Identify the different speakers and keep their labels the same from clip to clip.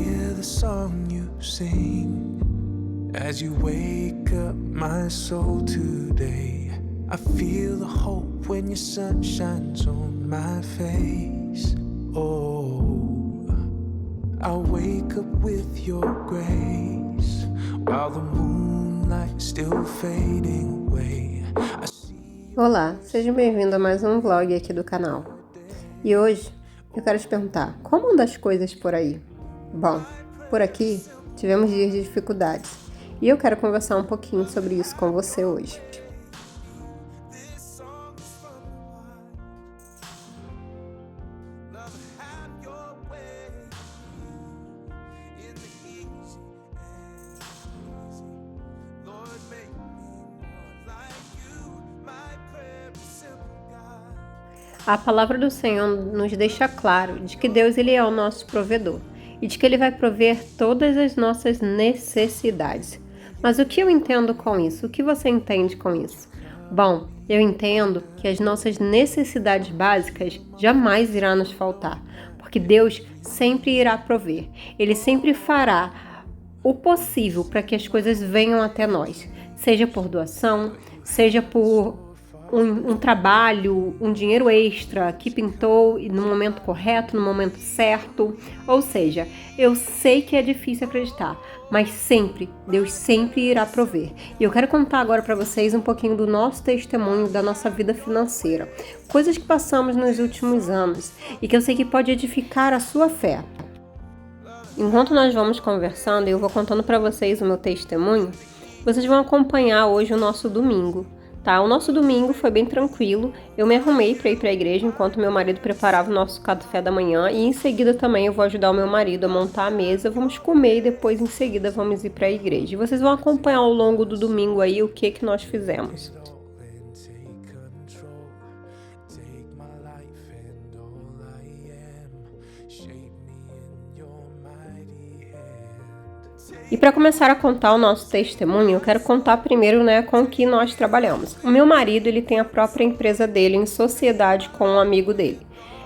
Speaker 1: hear the song you sing as you wake up my soul today. I feel the hope when your sun shines on my face. Oh, I'll wake up with your grace while the moonlight's still fading away.
Speaker 2: Olá, seja bem-vindo a mais um vlog aqui do canal. E hoje eu quero te perguntar, como andam as coisas por aí? Bom, por aqui tivemos dias de dificuldades e eu quero conversar um pouquinho sobre isso com você hoje. A palavra do Senhor nos deixa claro de que Deus ele é o nosso provedor e de que Ele vai prover todas as nossas necessidades. Mas o que eu entendo com isso? O que você entende com isso? Bom, eu entendo que as nossas necessidades básicas jamais irá nos faltar, porque Deus sempre irá prover. Ele sempre fará o possível para que as coisas venham até nós, seja por doação, seja por um trabalho, um dinheiro extra que pintou no momento correto, no momento certo. Ou seja, eu sei que é difícil acreditar, mas sempre, Deus sempre irá prover. E eu quero contar agora para vocês um pouquinho do nosso testemunho, da nossa vida financeira. Coisas que passamos nos últimos anos e que eu sei que pode edificar a sua fé. Enquanto nós vamos conversando e eu vou contando para vocês o meu testemunho, vocês vão acompanhar hoje o nosso domingo. Tá, o nosso domingo foi bem tranquilo, eu me arrumei para ir para a igreja enquanto meu marido preparava o nosso café da manhã e em seguida também eu vou ajudar o meu marido a montar a mesa, vamos comer e depois em seguida vamos ir para a igreja. E vocês vão acompanhar ao longo do domingo aí o que nós fizemos. E para começar a contar o nosso testemunho, eu quero contar primeiro, com o que nós trabalhamos. O meu marido, ele tem a própria empresa dele em sociedade com um amigo dele.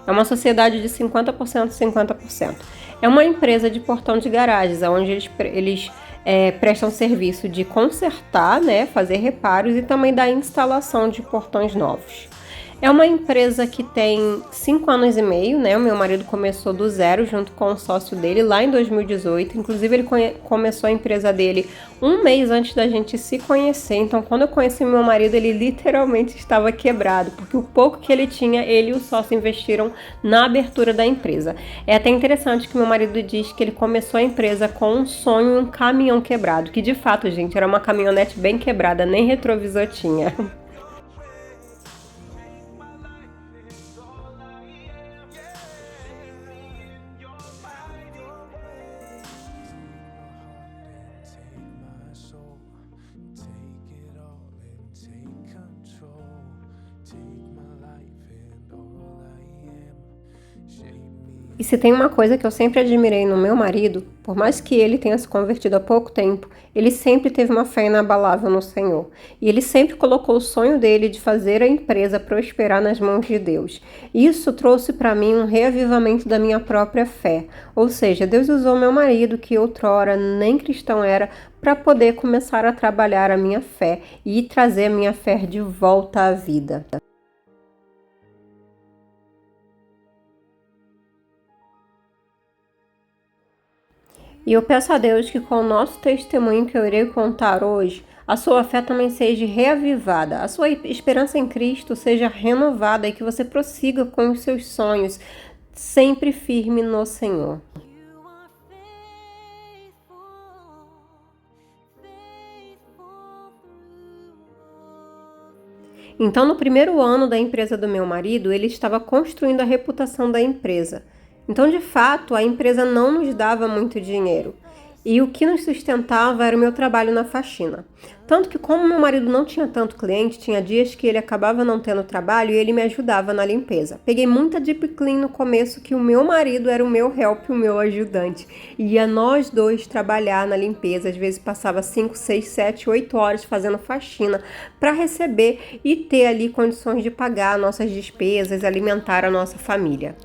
Speaker 2: É uma sociedade de 50%, 50%. É uma empresa de portão de garagens, onde eles prestam serviço de consertar, fazer reparos e também da instalação de portões novos. É uma empresa que tem 5 anos e meio, O meu marido começou do zero junto com o sócio dele lá em 2018. Inclusive, ele começou a empresa dele um mês antes da gente se conhecer. Então, quando eu conheci meu marido, ele literalmente estava quebrado, porque o pouco que ele tinha, ele e o sócio investiram na abertura da empresa. É até interessante que meu marido diz que ele começou a empresa com um sonho e um caminhão quebrado, que de fato, gente, era uma caminhonete bem quebrada, nem retrovisor tinha. E se tem uma coisa que eu sempre admirei no meu marido, por mais que ele tenha se convertido há pouco tempo, ele sempre teve uma fé inabalável no Senhor. E ele sempre colocou o sonho dele de fazer a empresa prosperar nas mãos de Deus. Isso trouxe para mim um reavivamento da minha própria fé. Ou seja, Deus usou meu marido, que outrora nem cristão era, para poder começar a trabalhar a minha fé e trazer a minha fé de volta à vida. E eu peço a Deus que com o nosso testemunho que eu irei contar hoje, a sua fé também seja reavivada, a sua esperança em Cristo seja renovada e que você prossiga com os seus sonhos, sempre firme no Senhor. Então, no primeiro ano da empresa do meu marido, ele estava construindo a reputação da empresa. Então, de fato, a empresa não nos dava muito dinheiro. E o que nos sustentava era o meu trabalho na faxina. Tanto que, como meu marido não tinha tanto cliente, tinha dias que ele acabava não tendo trabalho e ele me ajudava na limpeza. Peguei muita deep clean no começo, que o meu marido era o meu help, o meu ajudante. Ia nós dois trabalhar na limpeza, às vezes passava 5, 6, 7, 8 horas fazendo faxina para receber e ter ali condições de pagar nossas despesas, alimentar a nossa família.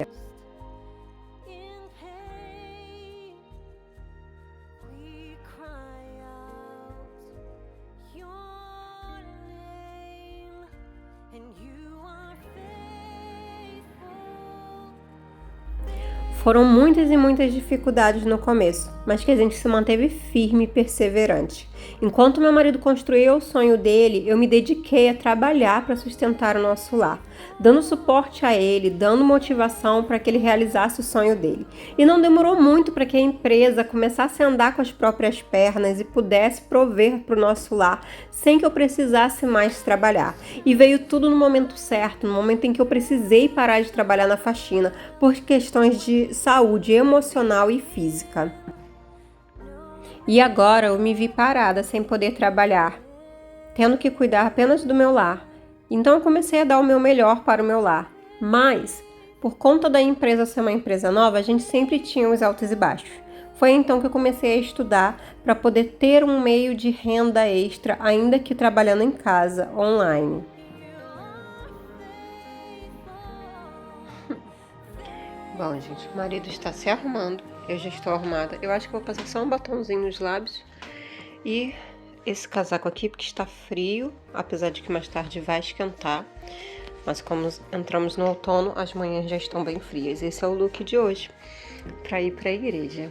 Speaker 2: Foram muitas e muitas dificuldades no começo, mas que a gente se manteve firme e perseverante. Enquanto meu marido construía o sonho dele, eu me dediquei a trabalhar para sustentar o nosso lar, dando suporte a ele, dando motivação para que ele realizasse o sonho dele. E não demorou muito para que a empresa começasse a andar com as próprias pernas e pudesse prover para o nosso lar, sem que eu precisasse mais trabalhar. E veio tudo no momento certo, no momento em que eu precisei parar de trabalhar na faxina, por questões de saúde emocional e física. E agora eu me vi parada, sem poder trabalhar, tendo que cuidar apenas do meu lar. Então eu comecei a dar o meu melhor para o meu lar. Mas, por conta da empresa ser uma empresa nova, a gente sempre tinha os altos e baixos. Foi então que eu comecei a estudar para poder ter um meio de renda extra, ainda que trabalhando em casa, online. Bom, gente, o marido está se arrumando, eu já estou arrumada. Eu acho que vou passar só um batomzinho nos lábios e esse casaco aqui, porque está frio, apesar de que mais tarde vai esquentar. Mas como entramos no outono, as manhãs já estão bem frias. Esse é o look de hoje, para ir para a igreja.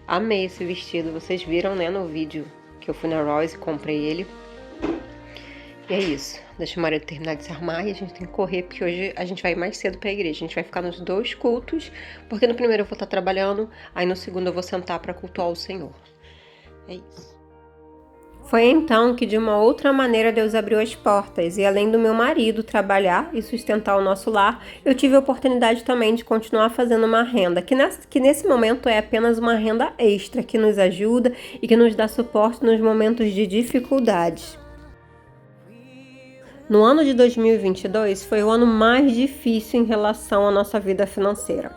Speaker 2: Amei esse vestido, vocês viram, né, no vídeo que eu fui na Royce e comprei ele. E é isso, deixa o marido terminar de se arrumar e a gente tem que correr, porque hoje a gente vai mais cedo pra igreja. A gente vai ficar nos 2 cultos, porque no primeiro eu vou estar trabalhando, aí no segundo eu vou sentar pra cultuar o Senhor. É isso. Foi então que de uma outra maneira Deus abriu as portas, e além do meu marido trabalhar e sustentar o nosso lar, eu tive a oportunidade também de continuar fazendo uma renda, que nesse momento é apenas uma renda extra, que nos ajuda e que nos dá suporte nos momentos de dificuldades. No ano de 2022 foi o ano mais difícil em relação à nossa vida financeira.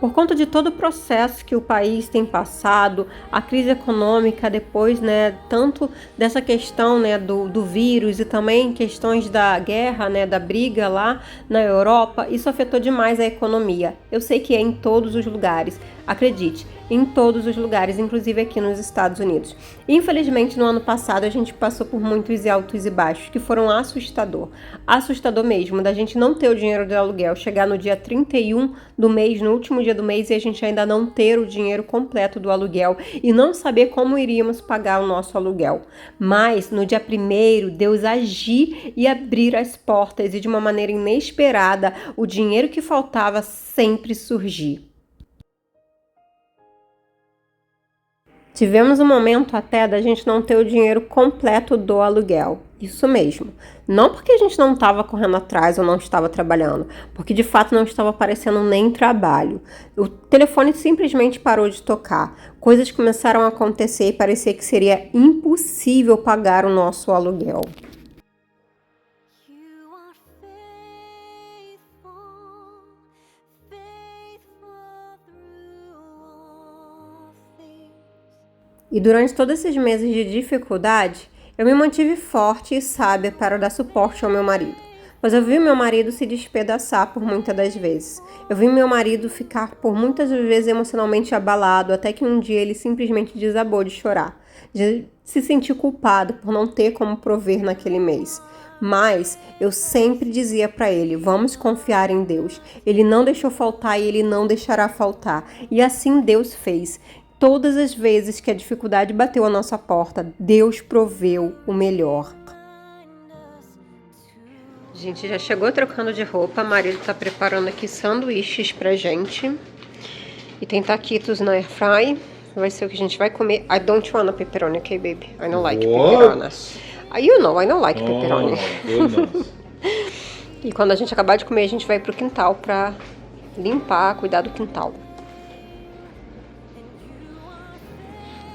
Speaker 2: Por conta de todo o processo que o país tem passado, a crise econômica depois, tanto dessa questão, do vírus e também questões da guerra, da briga lá na Europa, isso afetou demais a economia. Eu sei que é em todos os lugares, acredite, em todos os lugares, inclusive aqui nos Estados Unidos. Infelizmente, no ano passado, a gente passou por muitos altos e baixos, que foram assustador mesmo, da gente não ter o dinheiro do aluguel, chegar no dia 31 do mês, no último dia do mês, e a gente ainda não ter o dinheiro completo do aluguel e não saber como iríamos pagar o nosso aluguel. Mas, no dia 1º, Deus agir e abrir as portas, e de uma maneira inesperada, o dinheiro que faltava sempre surgir. Tivemos um momento até da gente não ter o dinheiro completo do aluguel. Isso mesmo. Não porque a gente não estava correndo atrás ou não estava trabalhando, porque de fato não estava aparecendo nem trabalho. O telefone simplesmente parou de tocar. Coisas começaram a acontecer e parecia que seria impossível pagar o nosso aluguel. E durante todos esses meses de dificuldade, eu me mantive forte e sábia para dar suporte ao meu marido. Mas eu vi meu marido se despedaçar por muitas das vezes. Eu vi meu marido ficar por muitas vezes emocionalmente abalado, até que um dia ele simplesmente desabou de chorar, de se sentir culpado por não ter como prover naquele mês. Mas eu sempre dizia para ele, vamos confiar em Deus. Ele não deixou faltar e ele não deixará faltar. E assim Deus fez. Todas as vezes que a dificuldade bateu à nossa porta, Deus proveu o melhor. A gente já chegou trocando de roupa, o marido tá preparando aqui sanduíches pra gente. E tem taquitos na air fry. Vai ser o que a gente vai comer. I don't want a pepperoni, okay, baby? I don't like pepperoni. You know, I don't like pepperoni. E quando a gente acabar de comer, a gente vai pro quintal pra limpar, cuidar do quintal.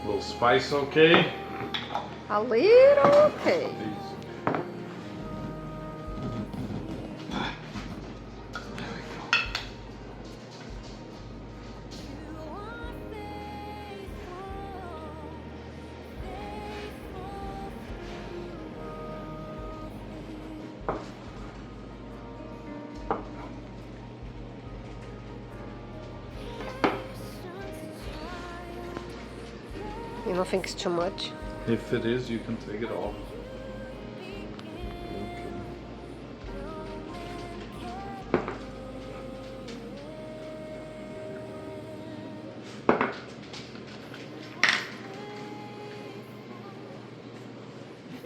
Speaker 3: Little spice, okay?
Speaker 2: A little okay. You don't think it's too much?
Speaker 3: If it is, you can take it off.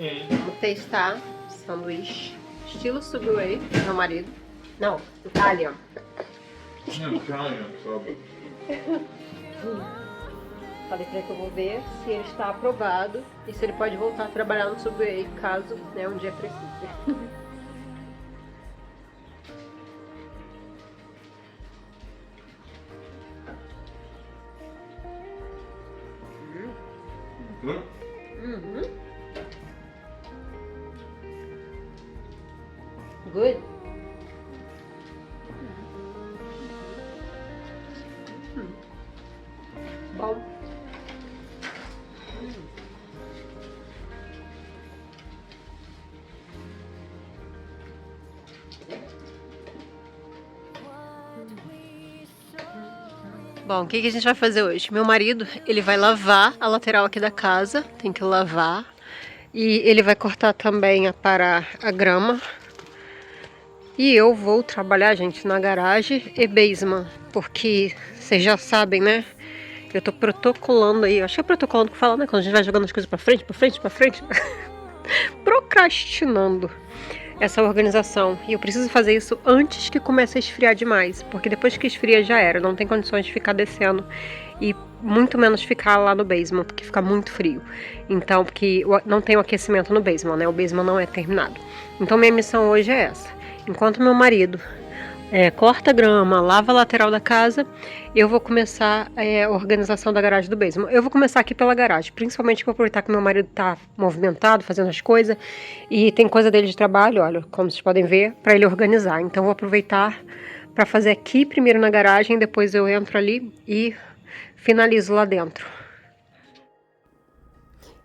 Speaker 2: Vamos testar sanduíche estilo Subway, meu marido. Não, Italian.
Speaker 3: Italian, sabe?
Speaker 2: Falei pra ele que eu vou ver se ele está aprovado e se ele pode voltar a trabalhar no Subway, caso, né, um dia precise.
Speaker 3: Good?
Speaker 2: Uhum. Good. Bom. Bom, o que a gente vai fazer hoje? Meu marido, ele vai lavar a lateral aqui da casa, tem que lavar. E ele vai cortar também para a grama. E eu vou trabalhar, gente, na garagem e basement, porque vocês já sabem, né? Eu tô protocolando aí, acho que é protocolando que fala, né? Quando a gente vai jogando as coisas pra frente, pra frente, pra frente. Procrastinando essa organização. E eu preciso fazer isso antes que comece a esfriar demais, porque depois que esfria já era, não tem condições de ficar descendo e muito menos ficar lá no basement, porque fica muito frio. Então, porque não tem o aquecimento no basement, né? O basement não é terminado. Então, minha missão hoje é essa. Enquanto meu marido corta grama, lava a lateral da casa, eu vou começar a organização da garagem do basement. Eu vou começar aqui pela garagem, principalmente para aproveitar que meu marido tá movimentado, fazendo as coisas, e tem coisa dele de trabalho, olha, como vocês podem ver, para ele organizar. Então, eu vou aproveitar para fazer aqui primeiro na garagem, depois eu entro ali e finalizo lá dentro.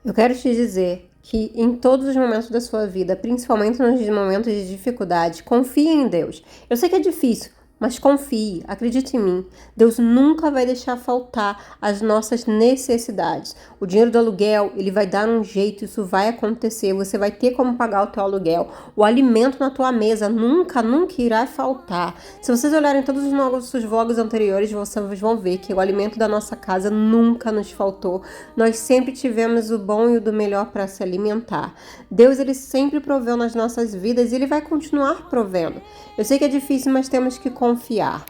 Speaker 2: Eu quero te dizer que em todos os momentos da sua vida, principalmente nos momentos de dificuldade, confie em Deus. Eu sei que é difícil, mas confie, acredite em mim. Deus nunca vai deixar faltar as nossas necessidades. O dinheiro do aluguel, ele vai dar um jeito, isso vai acontecer. Você vai ter como pagar o teu aluguel. O alimento na tua mesa nunca irá faltar. Se vocês olharem todos os nossos vlogs anteriores, vocês vão ver que o alimento da nossa casa nunca nos faltou. Nós sempre tivemos o bom e o do melhor para se alimentar. Deus, ele sempre proveu nas nossas vidas e ele vai continuar provendo. Eu sei que é difícil, mas temos que confiar.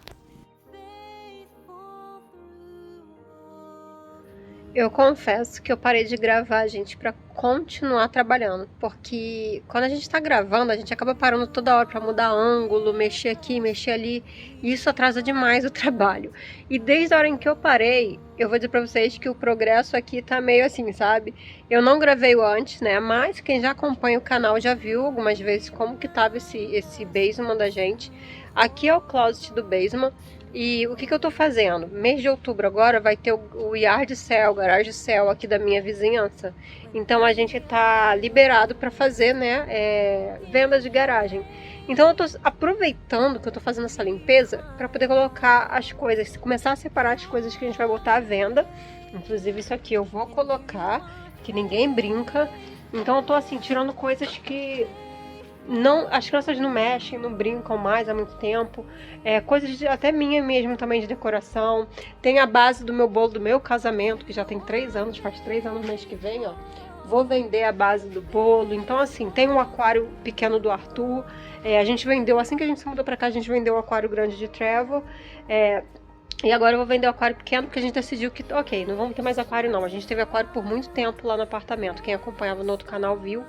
Speaker 2: Eu confesso que eu parei de gravar, gente, para continuar trabalhando, porque quando a gente tá gravando, a gente acaba parando toda hora para mudar ângulo, mexer aqui, mexer ali, e isso atrasa demais o trabalho. E desde a hora em que eu parei, eu vou dizer para vocês que o progresso aqui tá meio assim, sabe? Eu não gravei o antes, né? Mas quem já acompanha o canal já viu algumas vezes como que tava esse basement da gente. Aqui é o closet do basement. E o que eu tô fazendo? Mês de outubro agora vai ter o yard sale, garage sale aqui da minha vizinhança. Então a gente tá liberado para fazer, né, venda de garagem. Então eu tô aproveitando que eu tô fazendo essa limpeza para poder colocar as coisas, começar a separar as coisas que a gente vai botar à venda. Inclusive isso aqui eu vou colocar, que ninguém brinca. Então eu tô assim, tirando coisas que não, as crianças não mexem, não brincam mais há muito tempo. Coisas até minha mesmo também de decoração. Tem a base do meu bolo do meu casamento, que já tem 3 anos, faz 3 anos no mês que vem, ó. Vou vender a base do bolo. Então assim, tem um aquário pequeno do Arthur. A gente vendeu, assim que a gente se mudou pra cá, a gente vendeu o aquário grande de Trevor. E agora eu vou vender o aquário pequeno, porque a gente decidiu que, ok, não vamos ter mais aquário não. A gente teve aquário por muito tempo lá no apartamento. Quem acompanhava no outro canal viu.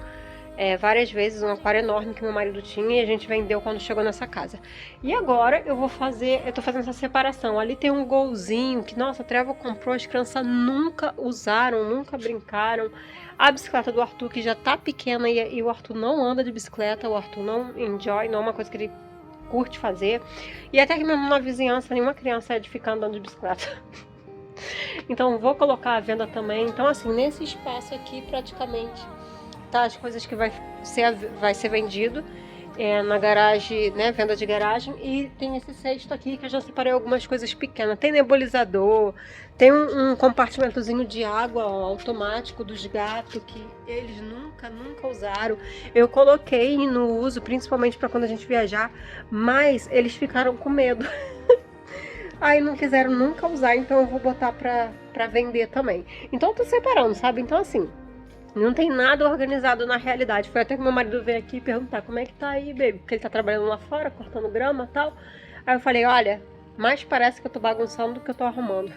Speaker 2: Várias vezes, um aquário enorme que meu marido tinha e a gente vendeu quando chegou nessa casa. E agora eu tô fazendo essa separação. Ali tem um golzinho que, nossa, a Trevor comprou, as crianças nunca usaram, nunca brincaram. A bicicleta do Arthur, que já tá pequena e o Arthur não anda de bicicleta, o Arthur não enjoy, não é uma coisa que ele curte fazer. E até que mesmo na vizinhança, nenhuma criança é de ficar andando de bicicleta. Então vou colocar à venda também. Então assim, nesse espaço aqui praticamente tá as coisas que vai ser vendido na garagem, né, venda de garagem. E tem esse cesto aqui que eu já separei algumas coisas pequenas. Tem nebulizador, tem um compartimentozinho de água automático dos gatos que eles nunca usaram. Eu coloquei no uso, principalmente para quando a gente viajar, mas eles ficaram com medo. Aí não quiseram nunca usar, então eu vou botar pra vender também. Então eu tô separando, sabe? Então assim, Não tem nada organizado na realidade. Foi até que meu marido veio aqui perguntar como é que tá aí, baby, porque ele tá trabalhando lá fora, cortando grama e tal. Aí eu falei, olha, mais parece que eu tô bagunçando do que eu tô arrumando.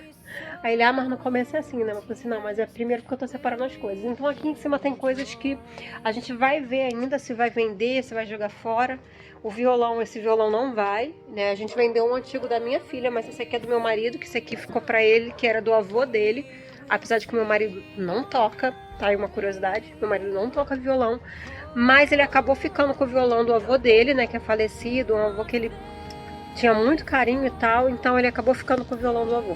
Speaker 2: Aí ele, mas no começo é assim, né? Eu falei assim, não, mas é primeiro porque eu tô separando as coisas. Então aqui em cima tem coisas que a gente vai ver ainda se vai vender, se vai jogar fora. O violão, esse violão não vai, né? A gente vendeu um antigo da minha filha, mas esse aqui é do meu marido, que esse aqui ficou pra ele, que era do avô dele. Apesar de que meu marido não toca, tá aí uma curiosidade, meu marido não toca violão. Mas ele acabou ficando com o violão do avô dele, né? Que é falecido, um avô que ele tinha muito carinho e tal. Então ele acabou ficando com o violão do avô.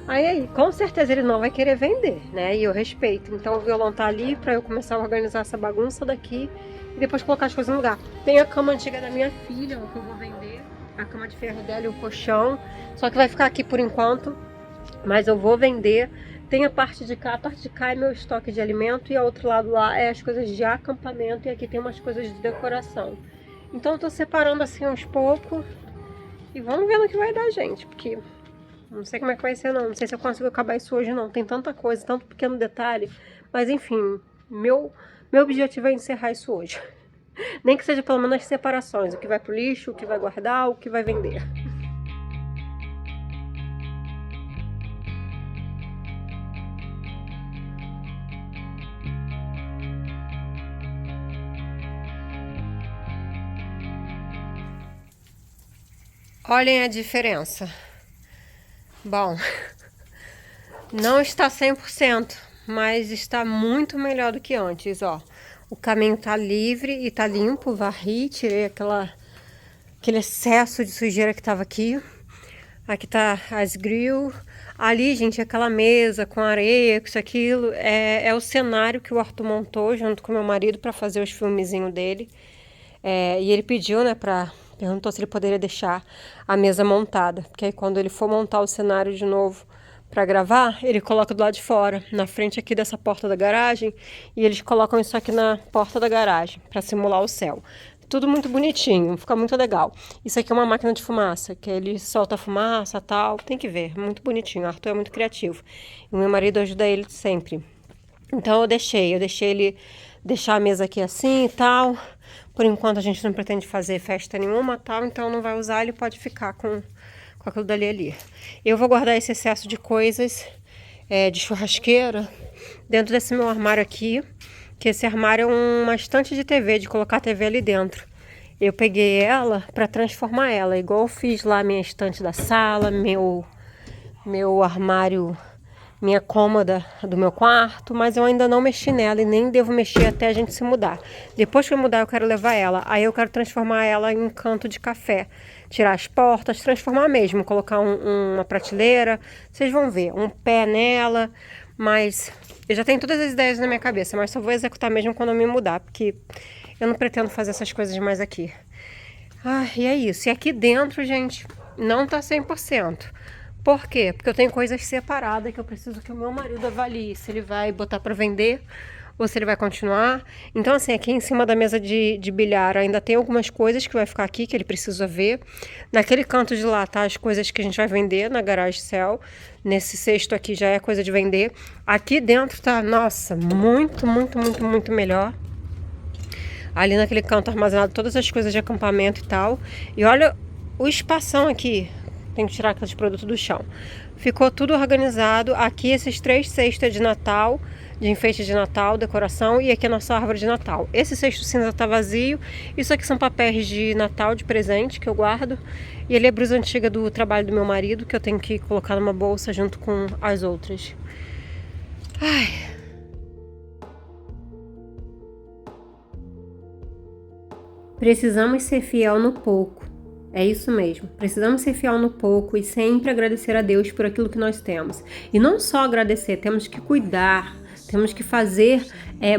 Speaker 2: Aí, com certeza ele não vai querer vender, né? E eu respeito. Então o violão tá ali pra eu começar a organizar essa bagunça daqui e depois colocar as coisas no lugar. Tem a cama antiga da minha filha, que eu vou vender. A cama de ferro dela e o colchão. Só que vai ficar aqui por enquanto. Mas eu vou vender. Tem a parte de cá é meu estoque de alimento. E ao outro lado lá é as coisas de acampamento. E aqui tem umas coisas de decoração. Então eu tô separando assim aos poucos. E vamos ver no que vai dar, gente. Porque... não sei como é que vai ser, não. Não sei se eu consigo acabar isso hoje, não. Tem tanta coisa, tanto pequeno detalhe. Mas, enfim, meu objetivo é encerrar isso hoje. Nem que seja pelo menos as separações. O que vai pro lixo, o que vai guardar, o que vai vender. Olhem a diferença. Bom, não está 100%, mas está muito melhor do que antes, ó. O caminho tá livre e tá limpo, varri, tirei aquele excesso de sujeira que tava aqui. Aqui tá as grill. Ali, gente, aquela mesa com areia, com isso, aquilo, é o cenário que o Arthur montou junto com meu marido para fazer os filmezinhos dele. E ele pediu, né, perguntou se ele poderia deixar a mesa montada, porque aí quando ele for montar o cenário de novo para gravar, ele coloca do lado de fora, na frente aqui dessa porta da garagem, e eles colocam isso aqui na porta da garagem para simular o céu. Tudo muito bonitinho, fica muito legal. Isso aqui é uma máquina de fumaça, que ele solta fumaça, tal, tem que ver, muito bonitinho. O Arthur é muito criativo. E o meu marido ajuda ele sempre. Então eu deixei ele deixar a mesa aqui assim e tal. Por enquanto a gente não pretende fazer festa nenhuma, tal, então não vai usar, ele pode ficar com aquilo dali ali. Eu vou guardar esse excesso de coisas de churrasqueira dentro desse meu armário aqui, que esse armário é uma estante de TV, de colocar a TV ali dentro. Eu peguei ela para transformar ela, igual eu fiz lá a minha estante da sala, meu armário, minha cômoda do meu quarto, mas eu ainda não mexi nela e nem devo mexer até a gente se mudar. Depois que eu mudar, eu quero levar ela. Aí eu quero transformar ela em um canto de café. Tirar as portas, transformar mesmo, colocar uma prateleira. Vocês vão ver, um pé nela. Mas eu já tenho todas as ideias na minha cabeça, mas só vou executar mesmo quando eu me mudar, porque eu não pretendo fazer essas coisas mais aqui. E é isso. E aqui dentro, gente, não tá 100%. Por quê? Porque eu tenho coisas separadas que eu preciso que o meu marido avalie se ele vai botar para vender ou se ele vai continuar. Então, assim, aqui em cima da mesa de bilhar ainda tem algumas coisas que vai ficar aqui que ele precisa ver. Naquele canto de lá tá as coisas que a gente vai vender na garagem céu. Nesse cesto aqui já é coisa de vender. Aqui dentro tá, nossa, muito, muito, muito, muito melhor. Ali naquele canto armazenado todas as coisas de acampamento e tal. E olha o espação aqui. Tem que tirar aqueles produtos do chão. Ficou tudo organizado. Aqui esses 3 cestos de Natal, de enfeite de Natal, decoração, e aqui a nossa árvore de Natal. Esse cesto cinza tá vazio. Isso aqui são papéis de Natal, de presente, que eu guardo. E ele é blusa antiga do trabalho do meu marido, que eu tenho que colocar numa bolsa junto com as outras. Precisamos ser fiel no pouco. É isso mesmo, precisamos ser fiel no pouco e sempre agradecer a Deus por aquilo que nós temos. E não só agradecer, temos que cuidar, temos que fazer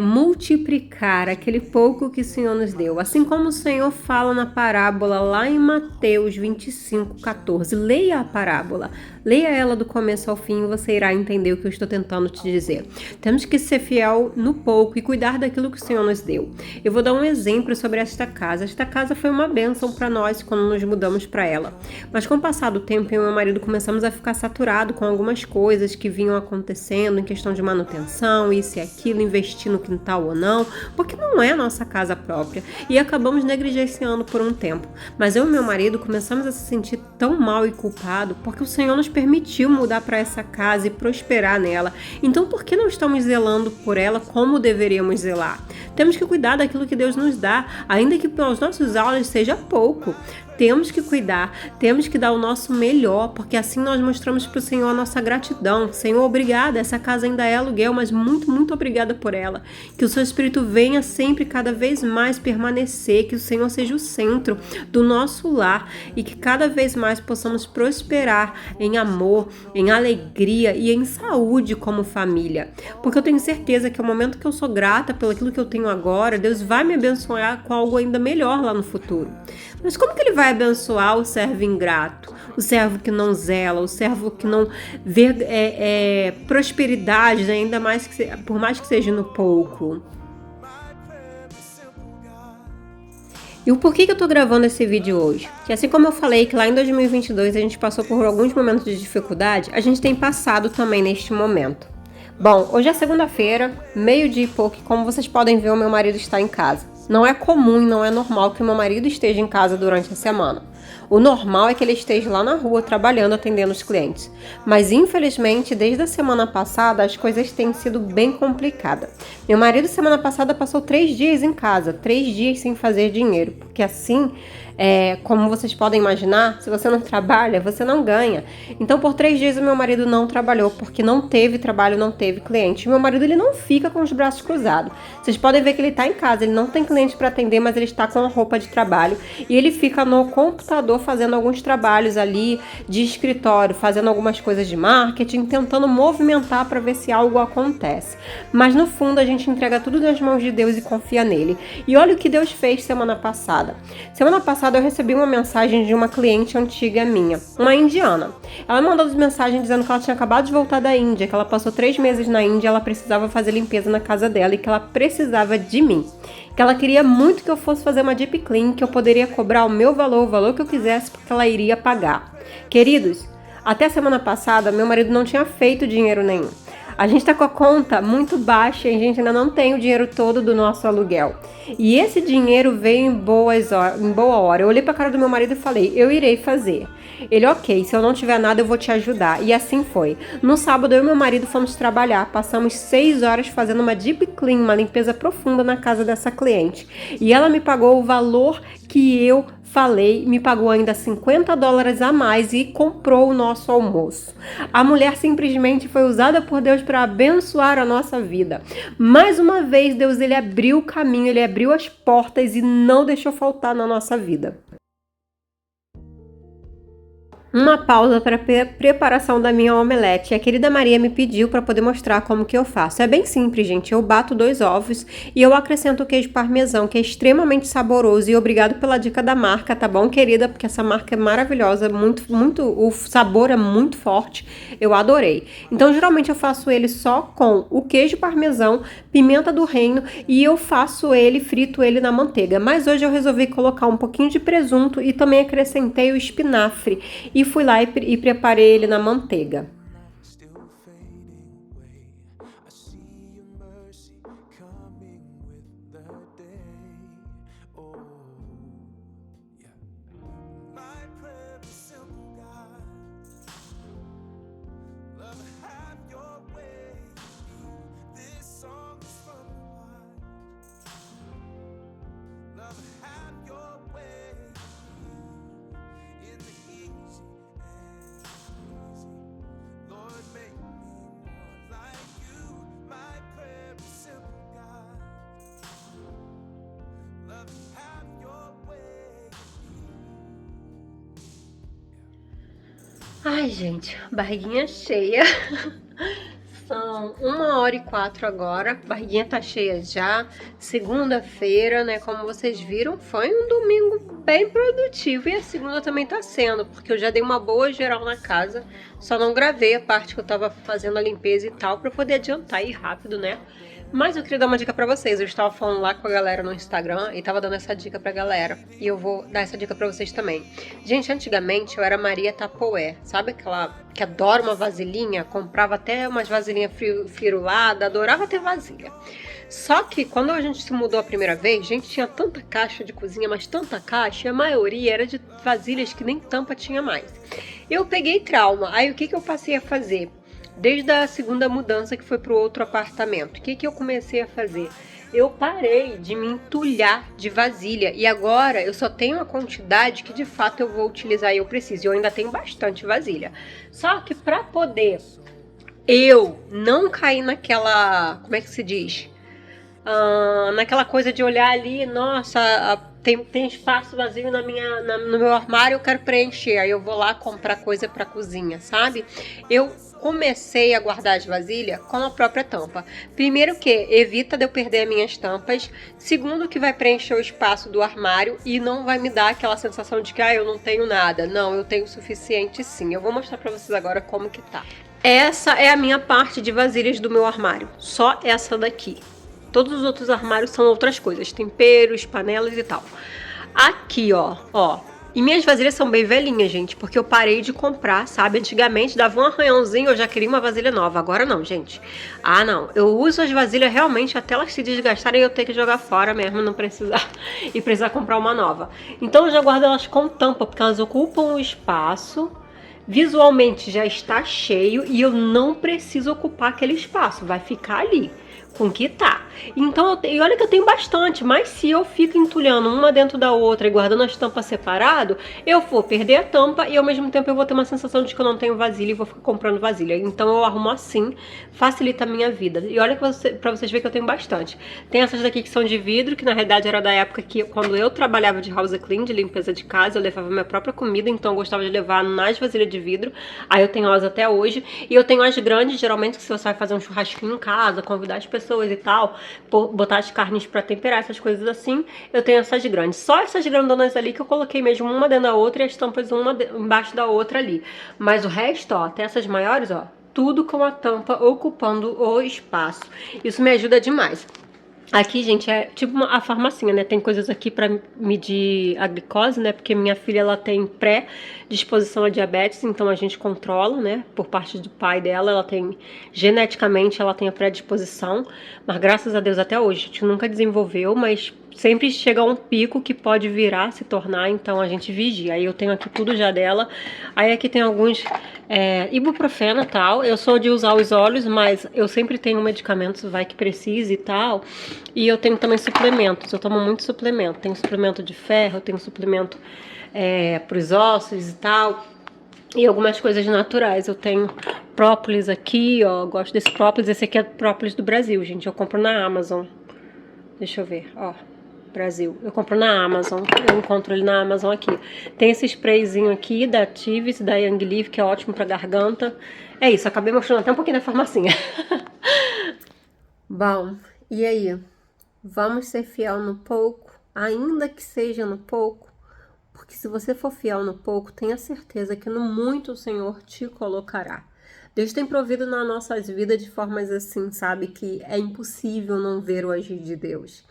Speaker 2: multiplicar aquele pouco que o Senhor nos deu. Assim como o Senhor fala na parábola lá em Mateus 25:14. Leia a parábola, Leia ela do começo ao fim e você irá entender o que eu estou tentando te dizer. Temos que ser fiel no pouco e cuidar daquilo que o Senhor nos deu. Eu vou dar um exemplo sobre esta casa. Esta casa foi uma bênção para nós quando nos mudamos para ela. Mas com o passar do tempo, eu e meu marido começamos a ficar saturado com algumas coisas que vinham acontecendo em questão de manutenção, isso e aquilo, investir no quintal ou não, porque não é a nossa casa própria. E acabamos negligenciando por um tempo. Mas eu e meu marido começamos a se sentir tão mal e culpado porque o Senhor nos permitiu mudar para essa casa e prosperar nela. Então por que não estamos zelando por ela como deveríamos zelar? Temos que cuidar daquilo que Deus nos dá, ainda que aos nossos olhos seja pouco. Temos que cuidar, temos que dar o nosso melhor, porque assim nós mostramos para o Senhor a nossa gratidão. Senhor, obrigada, essa casa ainda é aluguel, mas muito, muito obrigada por ela. Que o seu Espírito venha sempre, cada vez mais permanecer, que o Senhor seja o centro do nosso lar e que cada vez mais possamos prosperar em amor, em alegria e em saúde como família. Porque eu tenho certeza que ao momento que eu sou grata pelo aquilo que eu tenho agora, Deus vai me abençoar com algo ainda melhor lá no futuro. Mas como que ele vai abençoar o servo ingrato, o servo que não zela, o servo que não vê prosperidade, né? Ainda mais por mais que seja no pouco? E o porquê que eu tô gravando esse vídeo hoje? Que assim como eu falei que lá em 2022 a gente passou por alguns momentos de dificuldade, a gente tem passado também neste momento. Bom, hoje é segunda-feira, meio-dia e pouco, e como vocês podem ver, o meu marido está em casa. Não é comum e não é normal que o meu marido esteja em casa durante a semana. O normal é que ele esteja lá na rua trabalhando, atendendo os clientes. Mas infelizmente, desde a semana passada, as coisas têm sido bem complicadas. Meu marido semana passada passou 3 dias em casa, 3 dias sem fazer dinheiro, porque assim, como vocês podem imaginar, se você não trabalha, você não ganha. Então por 3 dias o meu marido não trabalhou, porque não teve trabalho, não teve cliente. Meu marido ele não fica com os braços cruzados. Vocês podem ver que ele está em casa, ele não tem cliente para atender, mas ele está com a roupa de trabalho e ele fica no computador fazendo alguns trabalhos ali de escritório, fazendo algumas coisas de marketing, tentando movimentar para ver se algo acontece. Mas no fundo a gente entrega tudo nas mãos de Deus e confia nele. E olha o que Deus fez semana passada. Semana passada eu recebi uma mensagem de uma cliente antiga minha, uma indiana. Ela mandou mensagem dizendo que ela tinha acabado de voltar da Índia, que ela passou 3 meses na Índia, ela precisava fazer limpeza na casa dela e que ela precisava de mim. Que ela queria muito que eu fosse fazer uma deep clean, que eu poderia cobrar o meu valor, o valor que eu quisesse, porque ela iria pagar. Queridos, até semana passada, meu marido não tinha feito dinheiro nenhum. A gente tá com a conta muito baixa e a gente ainda não tem o dinheiro todo do nosso aluguel. E esse dinheiro veio em boa hora. Eu olhei pra cara do meu marido e falei, eu irei fazer. Ele, ok, se eu não tiver nada eu vou te ajudar. E assim foi. No sábado eu e meu marido fomos trabalhar. Passamos 6 horas fazendo uma deep clean, uma limpeza profunda na casa dessa cliente. E ela me pagou o valor que eu falei, me pagou ainda $50 a mais e comprou o nosso almoço. A mulher simplesmente foi usada por Deus para abençoar a nossa vida. Mais uma vez, Deus ele abriu o caminho, ele abriu as portas e não deixou faltar na nossa vida. Uma pausa para a preparação da minha omelete. A querida Maria me pediu para poder mostrar como que eu faço. É bem simples, gente. Eu bato 2 ovos e eu acrescento o queijo parmesão, que é extremamente saboroso. E obrigado pela dica da marca, tá bom, querida? Porque essa marca é maravilhosa, o sabor é muito forte. Eu adorei. Então, geralmente eu faço ele só com o queijo parmesão, pimenta do reino e eu frito ele na manteiga. Mas hoje eu resolvi colocar um pouquinho de presunto e também acrescentei o espinafre. E fui lá e preparei ele na manteiga.
Speaker 1: Still fading away. I see your mercy coming with the day. Oh, yeah. My prayer is simple, God. Love, have your way. This song is from the heart. Love, have your way. In the easy and easy, Lord, make me more like you. My prayer is simple, God. Love, have your way.
Speaker 2: Ai, gente, barriguinha cheia. São 1h04 agora, barriguinha tá cheia já, segunda-feira, né, como vocês viram, foi um domingo bem produtivo e a segunda também tá sendo, porque eu já dei uma boa geral na casa, Só não gravei a parte que eu tava fazendo a limpeza e tal, pra poder adiantar e ir rápido, né? Mas eu queria dar uma dica pra vocês. Eu estava falando lá com a galera no Instagram e tava dando essa dica pra galera. E eu vou dar essa dica pra vocês também. Gente, antigamente eu era Maria Tupperware. Sabe aquela que adora uma vasilhinha? Comprava até umas vasilhinhas firuladas, adorava ter vasilha. Só que quando a gente se mudou a primeira vez, gente, tinha tanta caixa de cozinha, mas tanta caixa, e a maioria era de vasilhas que nem tampa tinha mais. Eu peguei trauma. Aí o que eu passei a fazer? Desde a segunda mudança que foi para o outro apartamento, o que eu comecei a fazer? Eu parei de me entulhar de vasilha e agora eu só tenho a quantidade que de fato eu vou utilizar e eu preciso. Eu ainda tenho bastante vasilha. Só que para poder eu não cair naquela, como é que se diz? Naquela coisa de olhar ali, nossa, tem espaço vazio no meu armário, eu quero preencher. Aí eu vou lá comprar coisa para cozinha, sabe? Eu comecei a guardar as vasilhas com a própria tampa. Primeiro que evita de eu perder as minhas tampas. Segundo que vai preencher o espaço do armário e não vai me dar aquela sensação de que eu não tenho nada. Não, eu tenho o suficiente sim. Eu vou mostrar pra vocês agora como que tá. Essa é a minha parte de vasilhas do meu armário. Só essa daqui. Todos os outros armários são outras coisas. Temperos, panelas e tal. Aqui, ó. E minhas vasilhas são bem velhinhas, gente, porque eu parei de comprar, sabe? Antigamente dava um arranhãozinho, eu já queria uma vasilha nova. Agora não, gente. Não. Eu uso as vasilhas realmente até elas se desgastarem e eu ter que jogar fora mesmo, não precisar e precisar comprar uma nova. Então eu já guardo elas com tampa, porque elas ocupam o espaço. Visualmente já está cheio e eu não preciso ocupar aquele espaço, vai ficar ali. Com que tá. Então, e olha que eu tenho bastante, mas se eu fico entulhando uma dentro da outra e guardando as tampas separado, eu vou perder a tampa e ao mesmo tempo eu vou ter uma sensação de que eu não tenho vasilha e vou ficar comprando vasilha. Então eu arrumo assim, facilita a minha vida. E olha pra vocês verem que eu tenho bastante. Tem essas daqui que são de vidro, que na realidade era da época que quando eu trabalhava de house clean, de limpeza de casa, eu levava minha própria comida, então eu gostava de levar nas vasilhas de vidro. Aí eu tenho elas até hoje. E eu tenho as grandes, geralmente que se você vai fazer um churrasquinho em casa, convidar as pessoas e tal, botar as carnes pra temperar, essas coisas assim, eu tenho essas grandes. Só essas grandonas ali que eu coloquei mesmo uma dentro da outra e as tampas uma embaixo da outra ali. Mas o resto, ó, até essas maiores, ó, tudo com a tampa ocupando o espaço. Isso me ajuda demais. Aqui, gente, é tipo a farmacinha, né? Tem coisas aqui pra medir a glicose, né? Porque minha filha, ela tem pré-disposição a diabetes, então a gente controla, né? Por parte do pai dela, ela tem, geneticamente, ela tem a predisposição. Mas graças a Deus, até hoje, a gente nunca desenvolveu, mas sempre chega a um pico que pode virar, se tornar, então a gente vigia. Aí eu tenho aqui tudo já dela. Aí aqui tem alguns ibuprofeno e tal. Eu sou de usar os óleos, mas eu sempre tenho medicamentos, vai que precise e tal. E eu tenho também suplementos, eu tomo muito suplemento. Tenho suplemento de ferro, tenho suplemento para os ossos e tal. E algumas coisas naturais. Eu tenho própolis aqui, ó. Gosto desse própolis. Esse aqui é própolis do Brasil, gente. Eu compro na Amazon. Deixa eu ver, ó. Brasil. Eu compro na Amazon. Eu encontro ele na Amazon aqui. Tem esse sprayzinho aqui da Tivis, da Young Leaf, que é ótimo pra garganta. É isso, acabei mostrando até um pouquinho da farmacinha. Bom, e aí? Vamos ser fiel no pouco, ainda que seja no pouco? Porque se você for fiel no pouco, tenha certeza que no muito o Senhor te colocará. Deus tem provido nas nossas vidas de formas assim, sabe? Que é impossível não ver o agir de Deus.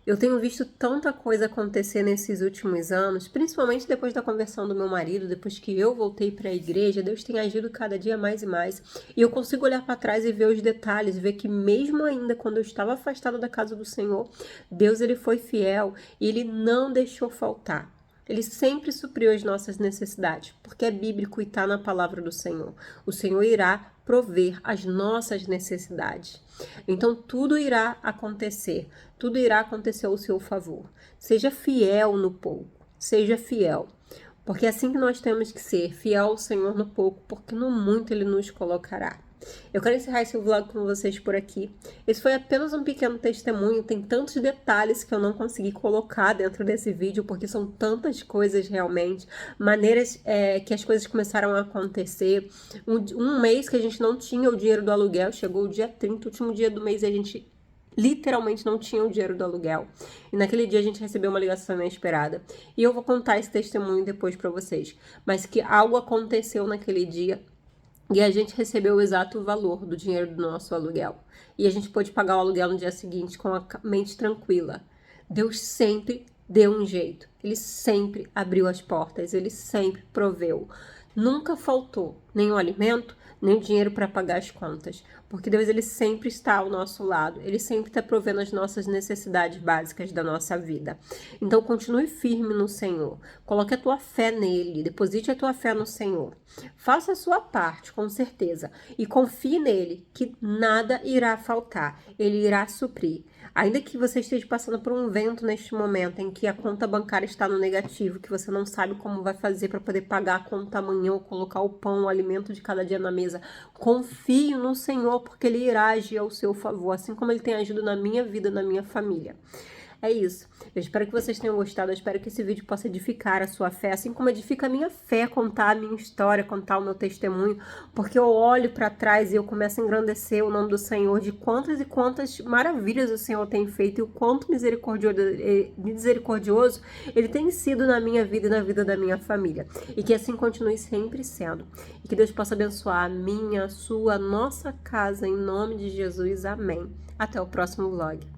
Speaker 2: Eu tenho visto tanta coisa acontecer nesses últimos anos, principalmente depois da conversão do meu marido, depois que eu voltei para a igreja, Deus tem agido cada dia mais e mais. E eu consigo olhar para trás e ver os detalhes, ver que mesmo ainda quando eu estava afastado da casa do Senhor, Deus ele foi fiel e ele não deixou faltar. Ele sempre supriu as nossas necessidades, porque é bíblico e está na palavra do Senhor. O Senhor irá prover as nossas necessidades. Então tudo irá acontecer ao seu favor. Seja fiel no pouco, seja fiel. Porque é assim que nós temos que ser, fiel ao Senhor no pouco, porque no muito Ele nos colocará. Eu quero encerrar esse vlog com vocês por aqui. Esse foi apenas um pequeno testemunho, tem tantos detalhes que eu não consegui colocar dentro desse vídeo, porque são tantas coisas realmente, maneiras que as coisas começaram a acontecer. Um mês que a gente não tinha o dinheiro do aluguel, chegou o dia 30, último dia do mês, e a gente literalmente não tinha o dinheiro do aluguel. E naquele dia a gente recebeu uma ligação inesperada. E eu vou contar esse testemunho depois pra vocês. Mas que algo aconteceu naquele dia E a gente recebeu o exato valor do dinheiro do nosso aluguel. E a gente pôde pagar o aluguel no dia seguinte com a mente tranquila. Deus sempre deu um jeito. Ele sempre abriu as portas. Ele sempre proveu. Nunca faltou nem o alimento, nem o dinheiro para pagar as contas. Porque Deus, ele sempre está ao nosso lado. Ele sempre está provendo as nossas necessidades básicas da nossa vida. Então, continue firme no Senhor. Coloque a tua fé nele. Deposite a tua fé no Senhor. Faça a sua parte, com certeza. E confie nele, que nada irá faltar. Ele irá suprir. Ainda que você esteja passando por um vento neste momento em que a conta bancária está no negativo, que você não sabe como vai fazer para poder pagar a conta amanhã ou colocar o pão, o alimento de cada dia na mesa, confie no Senhor, porque Ele irá agir ao seu favor, assim como Ele tem agido na minha vida, na minha família. É isso. Eu espero que vocês tenham gostado. Eu espero que esse vídeo possa edificar a sua fé, assim como edifica a minha fé, contar a minha história, contar o meu testemunho, porque eu olho para trás e eu começo a engrandecer o nome do Senhor, de quantas e quantas maravilhas o Senhor tem feito e o quanto misericordioso Ele tem sido na minha vida e na vida da minha família. E que assim continue sempre sendo. E que Deus possa abençoar a minha, a sua, a nossa casa, em nome de Jesus. Amém. Até o próximo vlog.